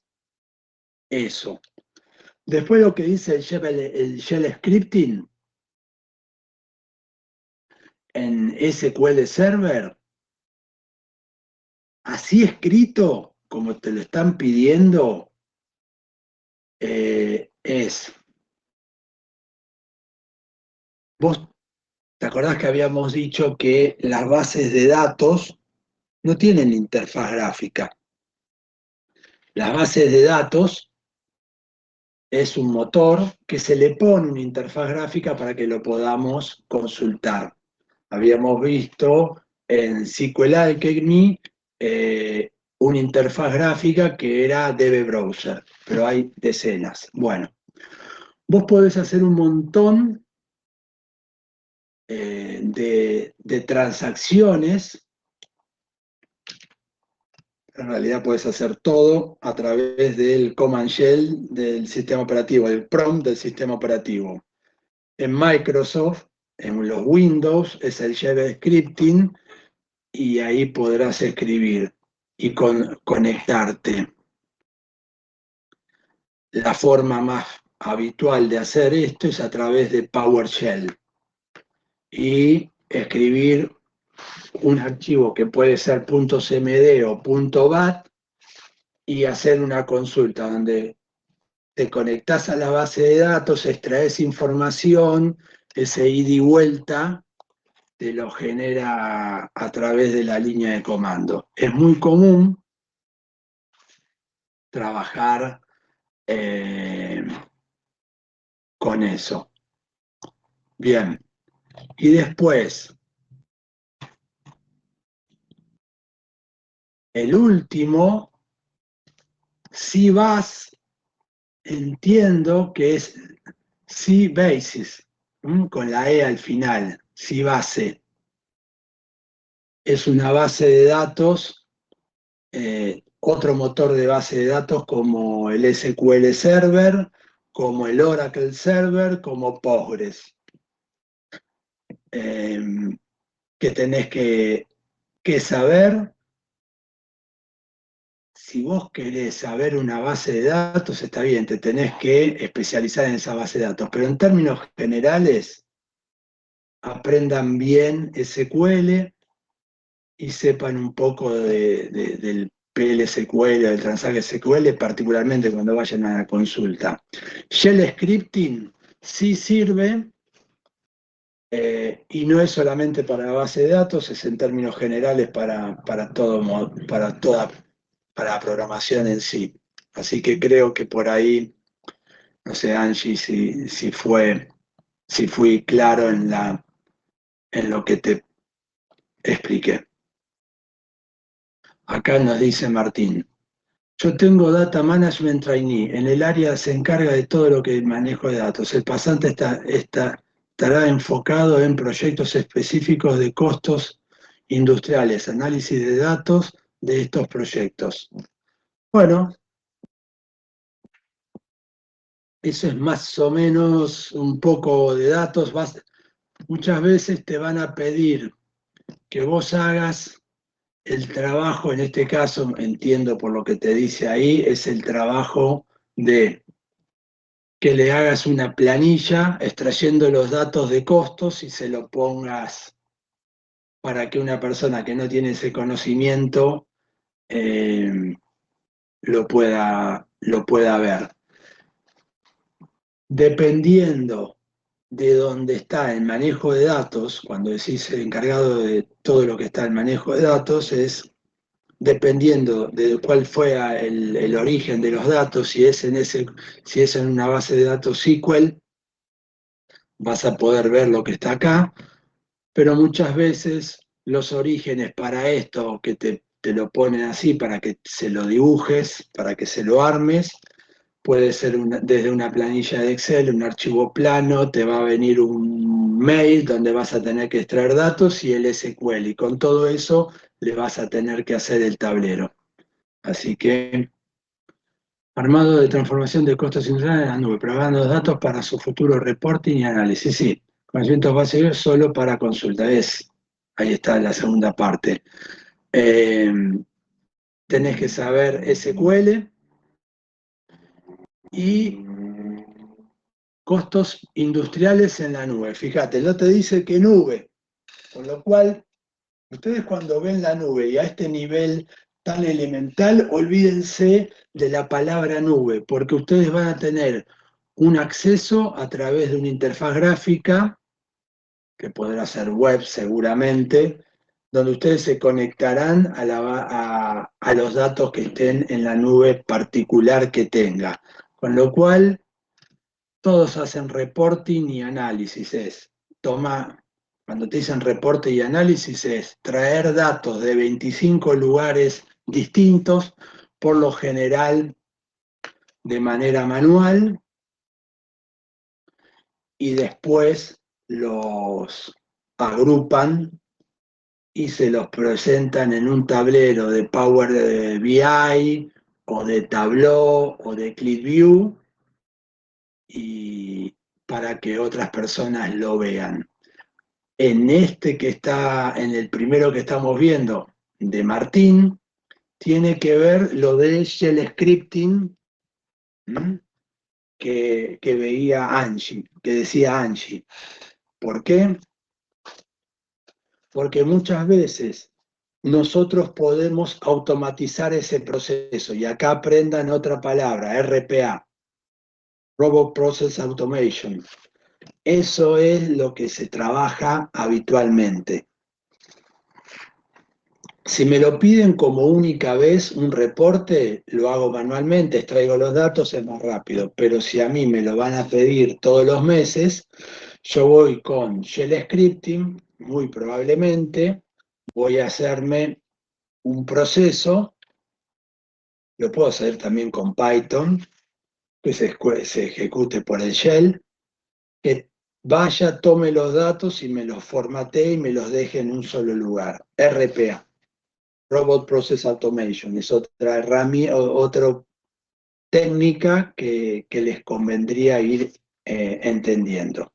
eso. Después lo que dice el shell scripting en SQL Server, así escrito, como te lo están pidiendo, es... Vos te acordás que habíamos dicho que las bases de datos no tienen interfaz gráfica. Las bases de datos es un motor que se le pone una interfaz gráfica para que lo podamos consultar. Habíamos visto en SQL Alchemy una interfaz gráfica que era DB Browser, pero hay decenas. Bueno, vos podés hacer un montón de transacciones. En realidad puedes hacer todo a través del command shell del sistema operativo, el prompt del sistema operativo. En Microsoft, en los Windows, es el JavaScripting y ahí podrás escribir y conectarte. La forma más habitual de hacer esto es a través de PowerShell y escribir un archivo que puede ser .cmd o .bat y hacer una consulta donde te conectás a la base de datos, extraes información, ese ida y vuelta te lo genera a través de la línea de comando. Es muy común trabajar con eso. Bien. Y después, el último, CBase, entiendo que es CBasis, con la E al final, CBase. Es una base de datos, otro motor de base de datos como el SQL Server, como el Oracle Server, como Postgres. Que tenés que saber. Si vos querés saber una base de datos, está bien, te tenés que especializar en esa base de datos, pero en términos generales, aprendan bien SQL y sepan un poco del PL-SQL, del Transact SQL, particularmente cuando vayan a la consulta. Shell Scripting sí sirve, y no es solamente para la base de datos, es en términos generales para la programación en sí. Así que creo que por ahí, no sé, Angie, si fui claro en lo que te expliqué. Acá nos dice Martín: yo tengo Data Management Trainee, en el área se encarga de todo lo que manejo de datos. El pasante estará enfocado en proyectos específicos de costos industriales, análisis de datos de estos proyectos. Bueno, eso es más o menos un poco de datos. Muchas veces te van a pedir que vos hagas el trabajo, en este caso, entiendo por lo que te dice ahí, es el trabajo de que le hagas una planilla extrayendo los datos de costos y se lo pongas para que una persona que no tiene ese conocimiento lo pueda ver. Dependiendo de dónde está el manejo de datos, cuando decís el encargado de todo lo que está el manejo de datos, es dependiendo de cuál fue el origen de los datos, si es en una base de datos SQL, vas a poder ver lo que está acá, pero muchas veces los orígenes para esto, que te lo ponen así, para que se lo dibujes, para que se lo armes, puede ser desde una planilla de Excel, un archivo plano, te va a venir un mail donde vas a tener que extraer datos y el SQL, y con todo eso le vas a tener que hacer el tablero. Así que, armado de transformación de costos industriales en la nube, probando los datos para su futuro reporting y análisis. Sí, conocimientos básicos solo para consulta. Ahí está la segunda parte. Tenés que saber SQL y costos industriales en la nube. Fíjate, no te dice qué nube, con lo cual, ustedes cuando ven la nube y a este nivel tan elemental, olvídense de la palabra nube, porque ustedes van a tener un acceso a través de una interfaz gráfica, que podrá ser web seguramente, donde ustedes se conectarán a los datos que estén en la nube particular que tenga. Con lo cual, todos hacen reporting y análisis. Cuando te dicen reporte y análisis es traer datos de 25 lugares distintos, por lo general de manera manual, y después los agrupan y se los presentan en un tablero de Power BI o de Tableau o de ClickView y para que otras personas lo vean. En en el primero que estamos viendo de Martín, tiene que ver lo de shell scripting que veía Angie, que decía Angie. ¿Por qué? Porque muchas veces nosotros podemos automatizar ese proceso, y acá aprendan otra palabra, RPA, Robot Process Automation. Eso es lo que se trabaja habitualmente. Si me lo piden como única vez un reporte, lo hago manualmente, extraigo los datos, es más rápido. Pero si a mí me lo van a pedir todos los meses, yo voy con shell scripting, muy probablemente, voy a hacerme un proceso, lo puedo hacer también con Python, que se ejecute por el shell, que vaya, tome los datos y me los formatee y me los deje en un solo lugar. RPA. Robot Process Automation, es otra herramienta, otra técnica que les convendría ir entendiendo.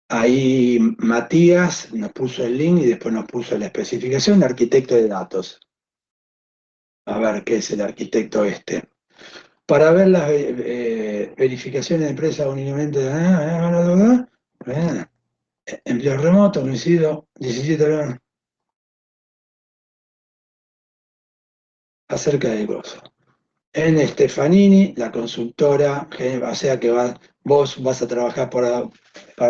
Ahí Matías nos puso el link y después nos puso la especificación, arquitecto de datos. A ver, ¿qué es el arquitecto este? Para ver las verificaciones de empresa únicamente, empleo remoto, coincido, 17 horas. Acerca de cosas. En Stefanini, la consultora, o sea que vos vas a trabajar para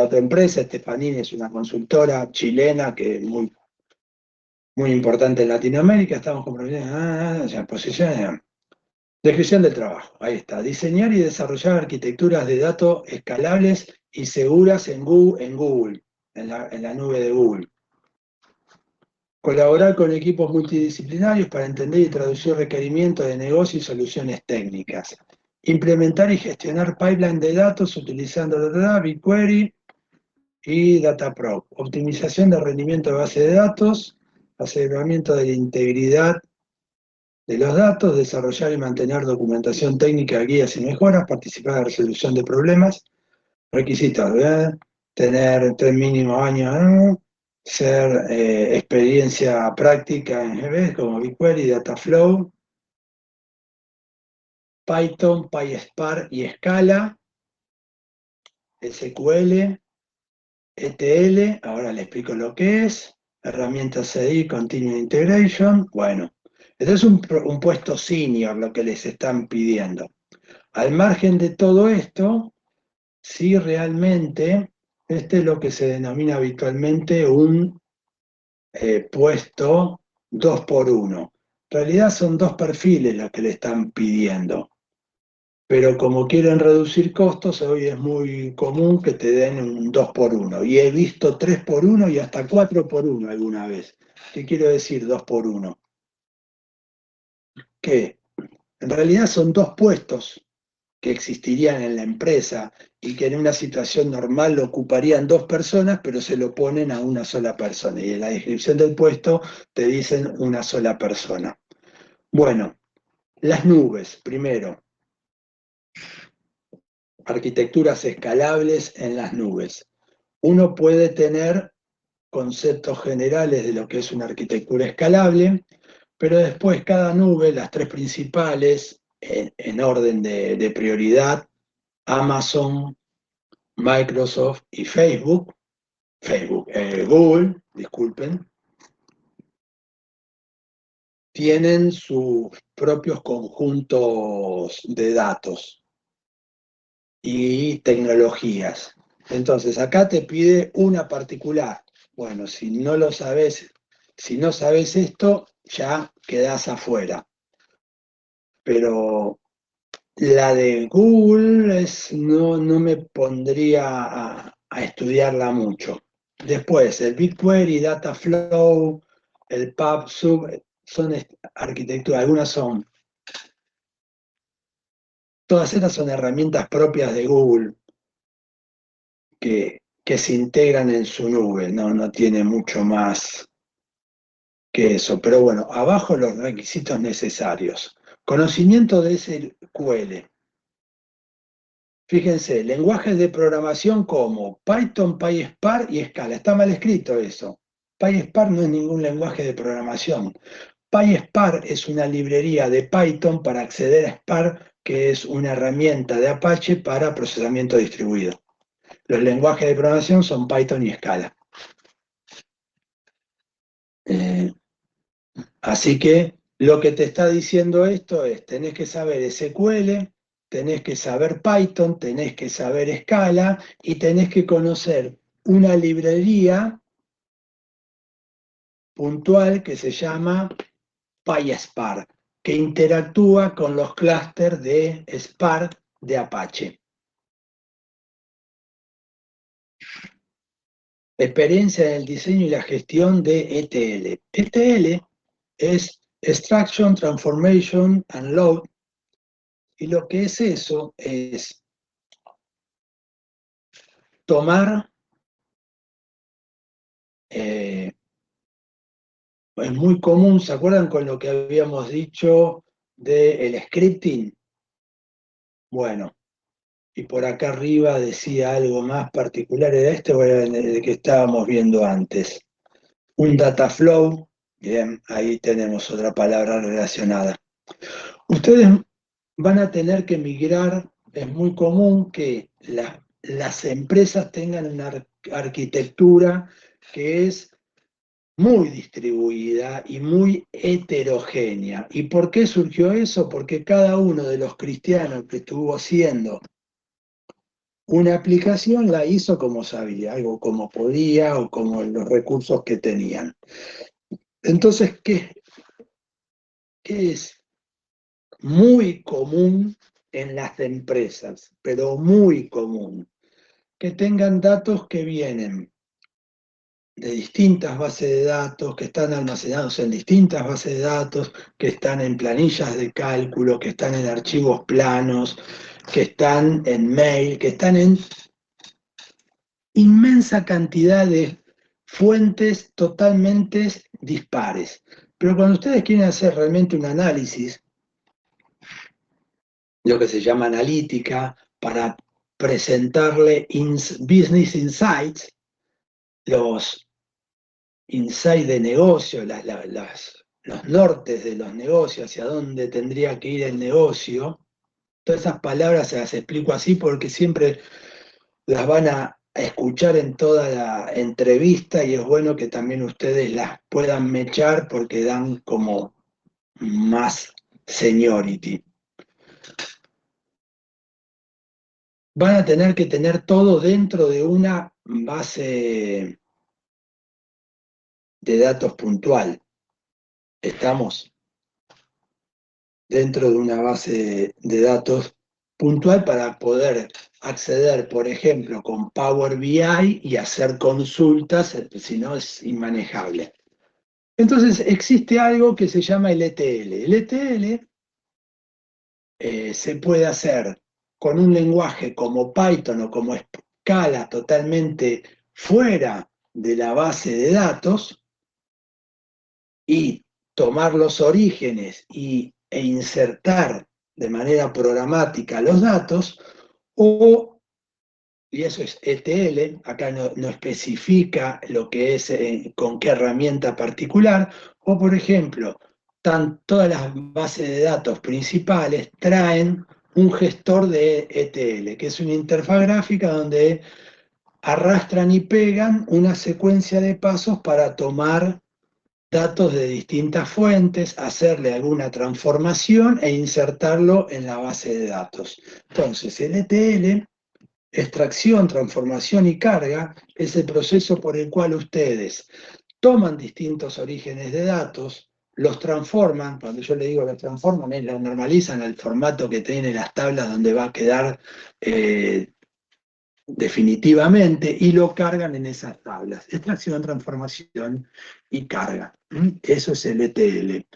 otra empresa. Stefanini es una consultora chilena que es muy, muy importante en Latinoamérica. Estamos comprometidos. Posiciones. Descripción del trabajo, ahí está. Diseñar y desarrollar arquitecturas de datos escalables y seguras en Google, en la nube de Google. Colaborar con equipos multidisciplinarios para entender y traducir requerimientos de negocio y soluciones técnicas. Implementar y gestionar pipeline de datos utilizando BigQuery y Dataproc. Optimización del rendimiento de base de datos, aseguramiento de la integridad de los datos, desarrollar y mantener documentación técnica, guías y mejoras, participar en la resolución de problemas. Requisitos, tener 3 mínimos años, ser experiencia práctica en GB como BigQuery, Dataflow, Python, PySpark y Scala, SQL, ETL, ahora le explico lo que es, herramientas CDI, Continuous Integration, bueno, este es un puesto senior lo que les están pidiendo. Al margen de todo esto, sí realmente, este es lo que se denomina habitualmente un puesto 2x1. En realidad son dos perfiles los que le están pidiendo. Pero como quieren reducir costos, hoy es muy común que te den un 2x1. Y he visto 3x1 y hasta 4x1 alguna vez. ¿Qué quiero decir 2x1? Que en realidad son dos puestos que existirían en la empresa y que en una situación normal lo ocuparían dos personas, pero se lo ponen a una sola persona. Y en la descripción del puesto te dicen una sola persona. Bueno, las nubes, primero. Arquitecturas escalables en las nubes. Uno puede tener conceptos generales de lo que es una arquitectura escalable, pero después cada nube, las tres principales, en orden de prioridad, Amazon, Microsoft y Google, disculpen, tienen sus propios conjuntos de datos y tecnologías. Entonces, acá te pide una particular. Bueno, si no lo sabes, si no sabes esto, ya quedás afuera. Pero la de Google no me pondría a estudiarla mucho. Después, el BigQuery, Dataflow, el PubSub, son arquitectura, algunas son. Todas estas son herramientas propias de Google que se integran en su nube, no tiene mucho más que eso. Pero bueno, abajo los requisitos necesarios. Conocimiento de SQL. Fíjense, lenguajes de programación como Python, PySpark y Scala. Está mal escrito eso. PySpark no es ningún lenguaje de programación. PySpark es una librería de Python para acceder a Spark, que es una herramienta de Apache para procesamiento distribuido. Los lenguajes de programación son Python y Scala. Así que lo que te está diciendo esto es, tenés que saber SQL, tenés que saber Python, tenés que saber Scala y tenés que conocer una librería puntual que se llama PySpark, que interactúa con los clústeres de Spark de Apache. Experiencia en el diseño y la gestión de ETL. ETL es Extraction, Transformation and Load. Y lo que es eso es tomar, es muy común, ¿se acuerdan con lo que habíamos dicho del scripting? Bueno, y por acá arriba decía algo más particular, era este o era el que estábamos viendo antes. Un data flow, bien, ahí tenemos otra palabra relacionada. Ustedes van a tener que migrar, es muy común que las empresas tengan una arquitectura que es muy distribuida y muy heterogénea. ¿Y por qué surgió eso? Porque cada uno de los cristianos que estuvo haciendo una aplicación la hizo como sabía, algo como podía o como los recursos que tenían. Entonces, ¿qué es muy común en las empresas? Pero muy común. Que tengan datos que vienen de distintas bases de datos, que están almacenados en distintas bases de datos, que están en planillas de cálculo, que están en archivos planos, que están en mail, que están en inmensa cantidad de fuentes totalmente dispares. Pero cuando ustedes quieren hacer realmente un análisis, lo que se llama analítica, para presentarle business insights, los insight de negocio, los nortes de los negocios, hacia dónde tendría que ir el negocio. Todas esas palabras se las explico así porque siempre las van a escuchar en toda la entrevista y es bueno que también ustedes las puedan mechar porque dan como más seniority. Van a tener que tener todo dentro de una base de datos puntual. ¿Estamos? Dentro de una base de datos puntual para poder acceder, por ejemplo, con Power BI y hacer consultas, si no es inmanejable. Entonces existe algo que se llama el ETL. El ETL se puede hacer con un lenguaje como Python o como Scala totalmente fuera de la base de datos y tomar los orígenes e insertar de manera programática los datos, y eso es ETL, acá no especifica lo que es, con qué herramienta particular, o por ejemplo, todas las bases de datos principales traen un gestor de ETL, que es una interfaz gráfica donde arrastran y pegan una secuencia de pasos para tomar datos de distintas fuentes, hacerle alguna transformación e insertarlo en la base de datos. Entonces, el ETL extracción, transformación y carga es el proceso por el cual ustedes toman distintos orígenes de datos, los transforman, cuando yo le digo los transforman, es los normalizan al formato que tiene las tablas donde va a quedar definitivamente y lo cargan en esas tablas. Extracción, transformación y carga. Eso es el ETL.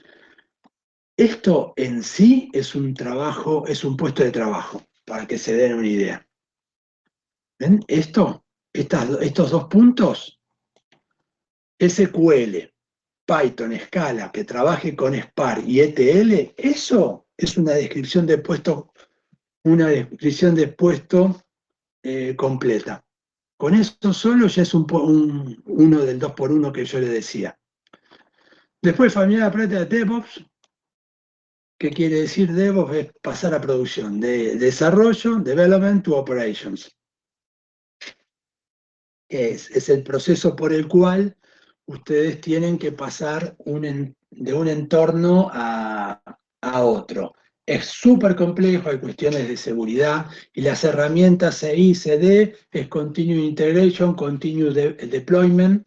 Esto en sí es un trabajo, es un puesto de trabajo, para que se den una idea. ¿Ven? Estos dos puntos, SQL, Python, Scala, que trabaje con Spark y ETL, eso es una descripción de puesto, completa. Con eso solo ya es uno del 2x1 que yo le decía. Después, familia de práctica de DevOps. ¿Qué quiere decir DevOps? Es pasar a producción, de desarrollo, development to operations. Es el proceso por el cual ustedes tienen que pasar de un entorno a otro. Es súper complejo, hay cuestiones de seguridad, y las herramientas CI, CD, es Continuous Integration, Continuous Deployment,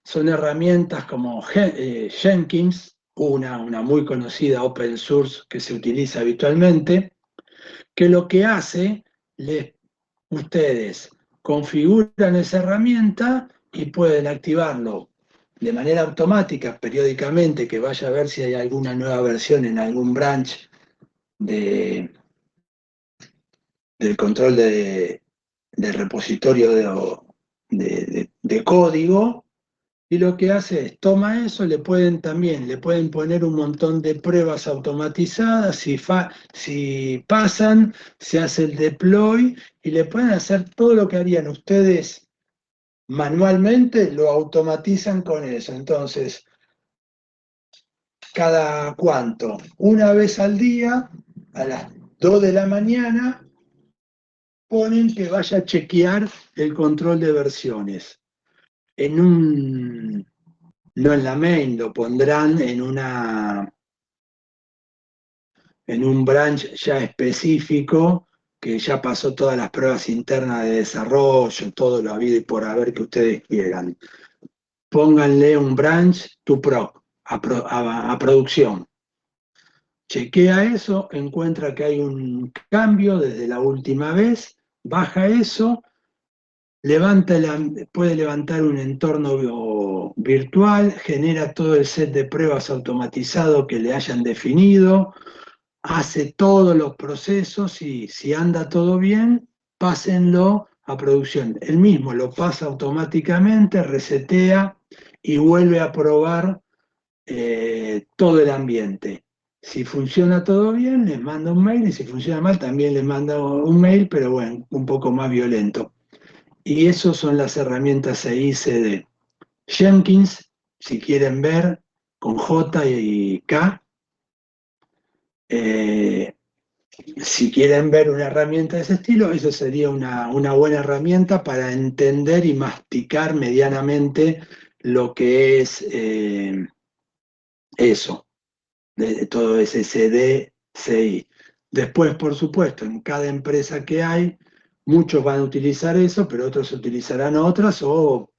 son herramientas como Jenkins, una muy conocida open source que se utiliza habitualmente, que lo que hace, ustedes configuran esa herramienta y pueden activarlo de manera automática, periódicamente, que vaya a ver si hay alguna nueva versión en algún branch del control del repositorio de código, y lo que hace es, toma eso, le pueden poner un montón de pruebas automatizadas, si pasan, se hace el deploy, y le pueden hacer todo lo que harían ustedes manualmente, lo automatizan con eso. Entonces, ¿cada cuánto? Una vez al día, a las 2 de la mañana, ponen que vaya a chequear el control de versiones. No en la main, lo pondrán en un branch ya específico, que ya pasó todas las pruebas internas de desarrollo, todo lo habido y por haber que ustedes quieran. Pónganle un branch to proc, a producción. Chequea eso, encuentra que hay un cambio desde la última vez, baja eso, puede levantar un entorno virtual, genera todo el set de pruebas automatizado que le hayan definido, hace todos los procesos y si anda todo bien, pásenlo a producción. Él mismo lo pasa automáticamente, resetea y vuelve a probar todo el ambiente. Si funciona todo bien, les manda un mail, y si funciona mal, también les manda un mail, pero bueno, un poco más violento. Y esas son las herramientas CI/CD. Jenkins, si quieren ver, con J y K. Si quieren ver una herramienta de ese estilo, eso sería una buena herramienta para entender y masticar medianamente lo que es eso, de todo ese CI. Después, por supuesto, en cada empresa que hay, muchos van a utilizar eso, pero otros utilizarán otras o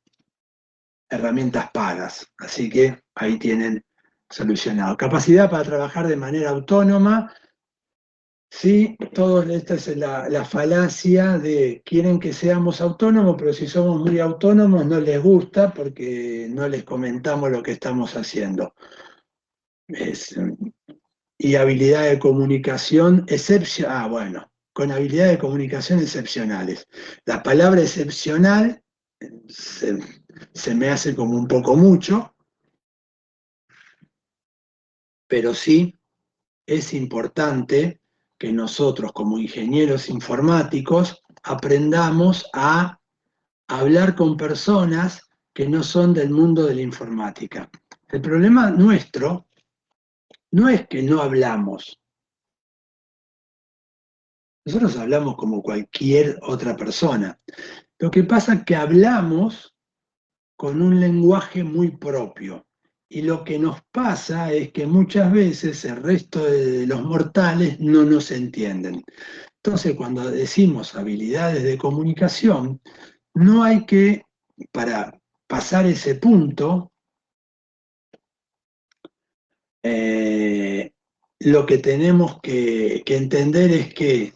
herramientas pagas. Así que ahí tienen solucionado. Capacidad para trabajar de manera autónoma. Sí, esta es la falacia de quieren que seamos autónomos, pero si somos muy autónomos no les gusta porque no les comentamos lo que estamos haciendo. Y habilidad de comunicación excepcional. Bueno, con habilidad de comunicación excepcionales. La palabra excepcional se me hace como un poco mucho, pero sí es importante que nosotros como ingenieros informáticos aprendamos a hablar con personas que no son del mundo de la informática. El problema nuestro no es que no hablamos. Nosotros hablamos como cualquier otra persona. Lo que pasa es que hablamos con un lenguaje muy propio. Y lo que nos pasa es que muchas veces el resto de los mortales no nos entienden. Entonces, cuando decimos habilidades de comunicación, no hay que, para pasar ese punto, lo que tenemos que entender es que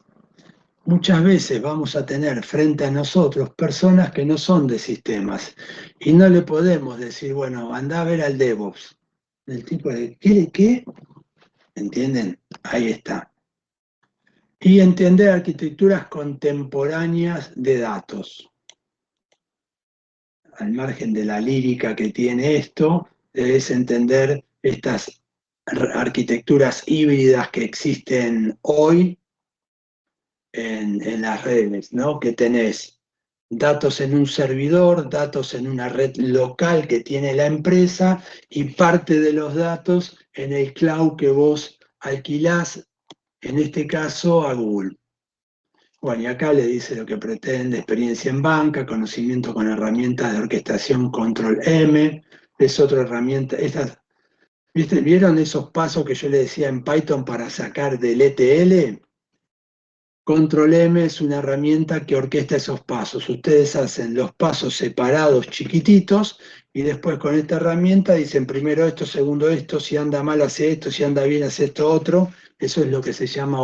muchas veces vamos a tener frente a nosotros personas que no son de sistemas y no le podemos decir, bueno, anda a ver al DevOps. El tipo de, ¿qué? ¿Entienden? Ahí está. Y entender arquitecturas contemporáneas de datos. Al margen de la lírica que tiene esto, es entender estas arquitecturas híbridas que existen hoy en las redes, ¿no? Que tenés datos en un servidor, datos en una red local que tiene la empresa y parte de los datos en el cloud que vos alquilás, en este caso a Google. Bueno, y acá le dice lo que pretende: experiencia en banca, conocimiento con herramientas de orquestación Control M, es otra herramienta. ¿Vieron esos pasos que yo le decía en Python para sacar del ETL? Control M es una herramienta que orquesta esos pasos. Ustedes hacen los pasos separados, chiquititos, y después con esta herramienta dicen primero esto, segundo esto, si anda mal hace esto, si anda bien hace esto otro. Eso es lo que se llama